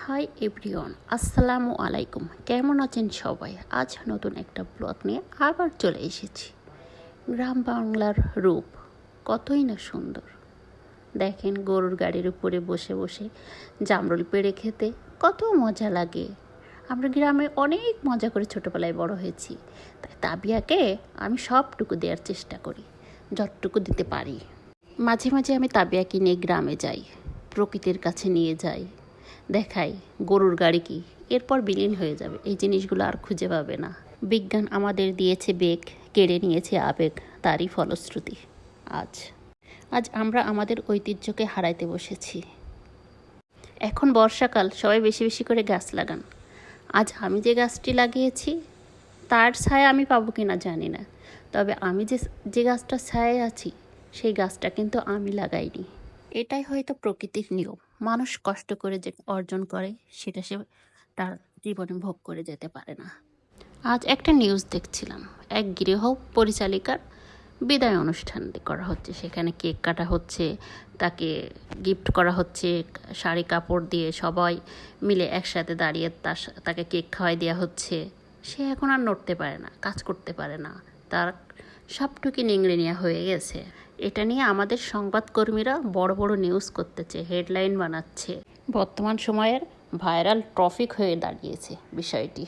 Hi everyone, আসসালামু আলাইকুম। কেমন আছেন সবাই? আজ নতুন একটা ব্লগ নিয়ে আবার চলে এসেছি। গ্রাম বাংলার রূপ কতই না সুন্দর। দেখেন, গরুর গাড়ির উপরে বসে বসে জামরুল পেড়ে খেতে কত মজা লাগে। আমরা গ্রামে অনেক মজা করে ছোটোবেলায় বড় হয়েছি, তাই তাবিয়াকে আমি সবটুকু দেওয়ার চেষ্টা করি, যতটুকু দিতে পারি। মাঝে মাঝে আমি তাবিয়াকে নিয়ে গ্রামে যাই, প্রকৃতির কাছে নিয়ে যাই, দেখাই গরুর গাড়ি কি, এরপর বিলীন হয়ে যাবে, এই জিনিসগুলো আর খুঁজে পাবে না। বিজ্ঞান আমাদের দিয়েছে বেগ, কেড়ে নিয়েছে আবেগ, তারই ফলশ্রুতি আজ আজ আমরা আমাদের ঐতিহ্যকে হারাইতে বসেছি। এখন বর্ষাকাল, সবাই বেশি বেশি করে গাছ লাগান। আজ আমি যে গাছটি লাগিয়েছি তার ছায়া আমি পাবো কিনা জানি না, তবে আমি যে গাছটার ছায়ায় আছি সেই গাছটা কিন্তু আমি লাগাইনি। এটাই হয়তো প্রকৃতির নিয়ম। মানুষ কষ্ট করে যে অর্জন করে সেটা সে তার জীবনে ভোগ করে যেতে পারে না। আজ একটা নিউজ দেখছিলাম, এক গৃহ পরিচালিকার বিদায় অনুষ্ঠান করা হচ্ছে। সেখানে কেক কাটা হচ্ছে, তাকে গিফট করা হচ্ছে, শাড়ি কাপড় দিয়ে সবাই মিলে একসাথে দাঁড়িয়ে তাকে কেক খাওয়াই দেওয়া হচ্ছে। সে এখন আর নড়তে পারে না, কাজ করতে পারে না, তার সবটুকু নিংড়ে নেওয়া হয়ে গেছে। এটা নিয়ে আমাদের সংবাদকর্মীরা বড় বড় নিউজ করতেছে, হেডলাইন বানাচ্ছে। বর্তমান সময়ের ভাইরাল টপিক হয়ে দাঁড়িয়েছে বিষয়টি।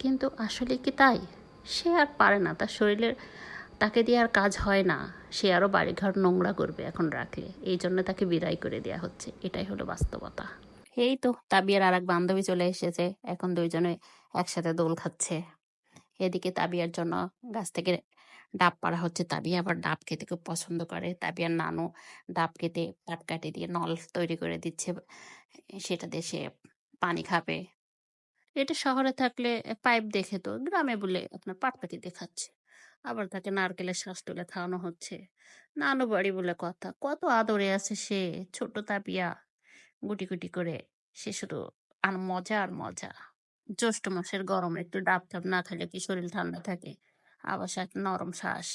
কিন্তু আসলে কি তাই? সে আর পারে না, তার শরীরের তাকে দিয়ে আর কাজ হয় না। সে আরও বাড়িঘর নোংরা করবে এখন রাখলে, এই জন্য তাকে বিদায় করে দেওয়া হচ্ছে। এটাই হলো বাস্তবতা। এই তো তাবিয়ার আর এক বান্ধবী চলে এসেছে, এখন দুইজনে একসাথে দোল খাচ্ছে। এদিকে তাবিয়ার জন্য গাছ থেকে ডাব পাড়া হচ্ছে। তাবিয়া আবার ডাব খেতে খুব পছন্দ করে। তাবিয়ার নানু ডাব কেটে ডাব কাটে দিয়ে নল তৈরি করে দিচ্ছে, সেটা দিয়ে সে পানি খাবে। এটা শহরে থাকলে পাইপ দেখে, তো গ্রামে বলে আপনার পাটপাটি দেখাচ্ছে। আবার তাকে নারকেলের শ্বাস তুলে খাওয়ানো হচ্ছে। নানু বাড়ি বলে কথা, কত আদরে আছে সে, ছোট তাবিয়া। গুটি গুটি করে সে শুধু আর মজা আর মজা। জ্যৈষ্ঠ মাসের গরমে একটু ডাব টাব না খেলে কি শরীর ঠান্ডা থাকে? আবার সে এক নরম শ্বাস।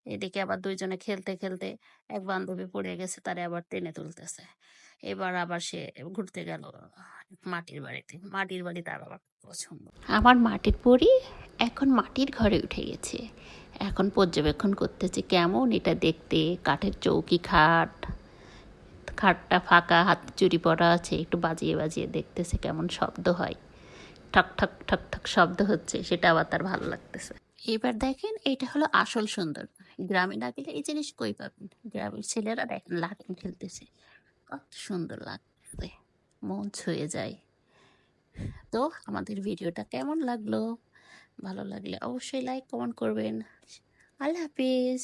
এদিকে আবার দুইজনে খেলতে খেলতে এক বান্ধবী পড়ে গেছে, তারে আবার টেনে তুলতেছে। এবার আবার সে ঘুরতে গেল মাটির বাড়িতে। মাটির বাড়ি তার আবার পছন্দ। আমার মাটির পরি এখন মাটির ঘরে উঠে গেছে। এখন পর্যবেক্ষণ করতেছে কেমন এটা দেখতে। কাঠের চৌকি খাট, খাটটা ফাঁকা, হাতে চুরি পড়া আছে, একটু বাজিয়ে বাজিয়ে দেখতেছে কেমন শব্দ হয়। ঠক ঠক ঠক ঠক শব্দ হচ্ছে, সেটা আবার তার ভালো লাগতেছে। এবার দেখেন, এটা হলো আসল সুন্দর। গ্রামে না গেলে এই জিনিস কই পাবেন। গ্রামের ছেলেরা দেখেন লাঠিম খেলতেছে, কত সুন্দর লাগতেছে, মন ছুঁয়ে যায়। তো আমাদের ভিডিওটা কেমন লাগলো? ভালো লাগলে অবশ্যই লাইক কমেন্ট করবেন। আল্লাহ হাফিজ।